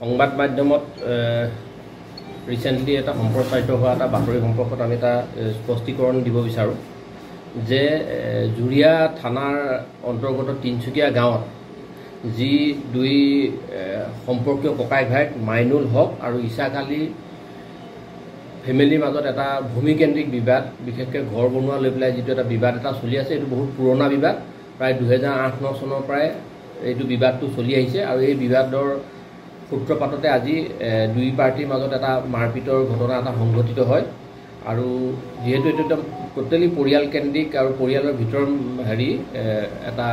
সংবাদ মাধ্যমত ৰিচেণ্টলি এটা সম্প্ৰচাৰিত হোৱা এটা বাতৰি সম্পৰ্কত আমি এটা স্পষ্টীকৰণ দিব বিচাৰোঁ যে জুৰিয়া থানাৰ অন্তৰ্গত তিনিচুকীয়া গাঁৱত যি দুই সম্পৰ্কীয় ককায়েক ভায়েক মাইনুল হক আৰু ইছাক আলী ফেমিলিৰ মাজত এটা ভূমিকেন্দ্ৰিক বিবাদ, বিশেষকৈ ঘৰ বনোৱা লৈ পেলাই যিটো এটা বিবাদ এটা চলি আছে, এইটো বহুত পুৰণা বিবাদ। প্ৰায় 2008-09 চনৰ পৰাই এইটো বিবাদটো চলি আহিছে আৰু এই বিবাদৰ সূত্ৰপাততে আজি দুই পাৰ্টিৰ মাজত এটা মাৰপিটৰ ঘটনা এটা সংঘটিত হয়। আৰু যিহেতু এইটো একদম টোটেলি পৰিয়ালকেন্দ্ৰিক আৰু পৰিয়ালৰ ভিতৰৰ এটা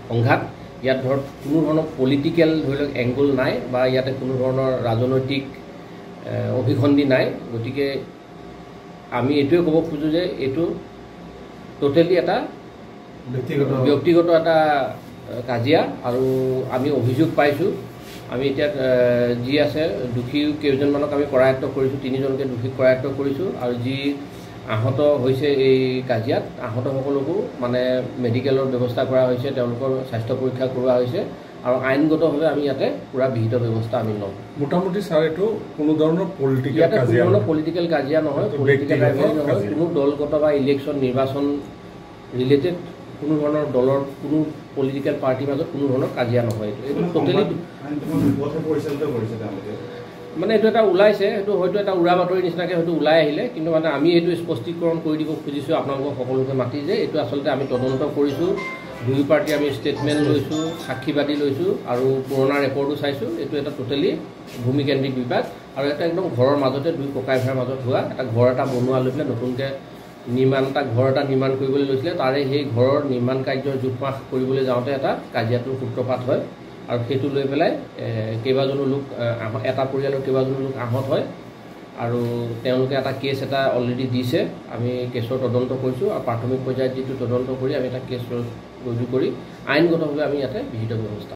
সংঘাত, ইয়াত ধৰক কোনো ধৰণৰ পলিটিকেল ধৰি লওক এংগল নাই বা ইয়াতে কোনো ধৰণৰ ৰাজনৈতিক অভিসন্ধি নাই। গতিকে আমি এইটোৱে ক'ব খোজোঁ যে এইটো টোটেলি এটা ব্যক্তিগত এটা কাজিয়া আৰু আমি অভিযোগ পাইছোঁ। আমি এতিয়া যি আছে দোষী কেইজনমানক আমি কৰায়ত্ব কৰিছোঁ, 3জনকে দোষী কৰায়ত্ব কৰিছোঁ আৰু যি আহত হৈছে এই কাজিয়াত, আহতসকলকো মানে মেডিকেলৰ ব্যৱস্থা কৰা হৈছে, তেওঁলোকৰ স্বাস্থ্য পৰীক্ষা কৰোৱা হৈছে আৰু আইনগতভাৱে আমি ইয়াতে পূৰা বিহিত ব্যৱস্থা আমি ল'ম। মোটামুটি ছাৰ এইটো কোনো ধৰণৰ পলিটিকেল কাজিয়া নহয়, কোনো দলগত বা ইলেকশ্যন নিৰ্বাচন ৰিলেটেড কোনো ধৰণৰ দলৰ কোনো পলিটিকেল পাৰ্টিৰ মাজত কোনো ধৰণৰ কাজিয়া নহয়। এইটো টোটেলি মানে এইটো এটা ওলাইছে, সেইটো হয়তো এটা উৰা বাতৰি নিচিনাকৈ হয়তো ওলাই আহিলে, কিন্তু মানে আমি এইটো স্পষ্টীকৰণ কৰি দিব খুজিছোঁ আপোনালোকক সকলোকে মাতি যে এইটো আচলতে আমি তদন্ত কৰিছোঁ, দুই পাৰ্টি আমি ষ্টেটমেণ্ট লৈছোঁ, সাক্ষীবাদী লৈছোঁ আৰু পুৰণা ৰেকৰ্ডো চাইছোঁ। এইটো এটা টোটেলি ভূমিকেন্দ্ৰিক বিবাদ আৰু এটা একদম ঘৰৰ মাজতে দুই ককাই ভাইৰ মাজত হোৱা এটা ঘৰ এটা বনোৱা লৈ পেলাই নতুনকৈ ঘৰ এটা নিৰ্মাণ কৰিবলৈ লৈছিলে, তাৰে সেই ঘৰৰ নিৰ্মাণ কাৰ্যৰ জোখমাখ কৰিবলৈ যাওঁতে এটা কাজিয়াটোৰ সূত্ৰপাত হয় আৰু সেইটো লৈ পেলাই কেইবাজনো লোক এটা পৰিয়ালৰ কেইবাজনো লোক আহত হয় আৰু তেওঁলোকে এটা কেছ এটা অলৰেডি দিছে। আমি কেছৰ তদন্ত কৰিছোঁ আৰু প্ৰাথমিক পৰ্যায়ত যিটো তদন্ত কৰি আমি এটা কেছ ৰুজু কৰি আইনগতভাৱে আমি ইয়াতে বিহিত ব্যৱস্থা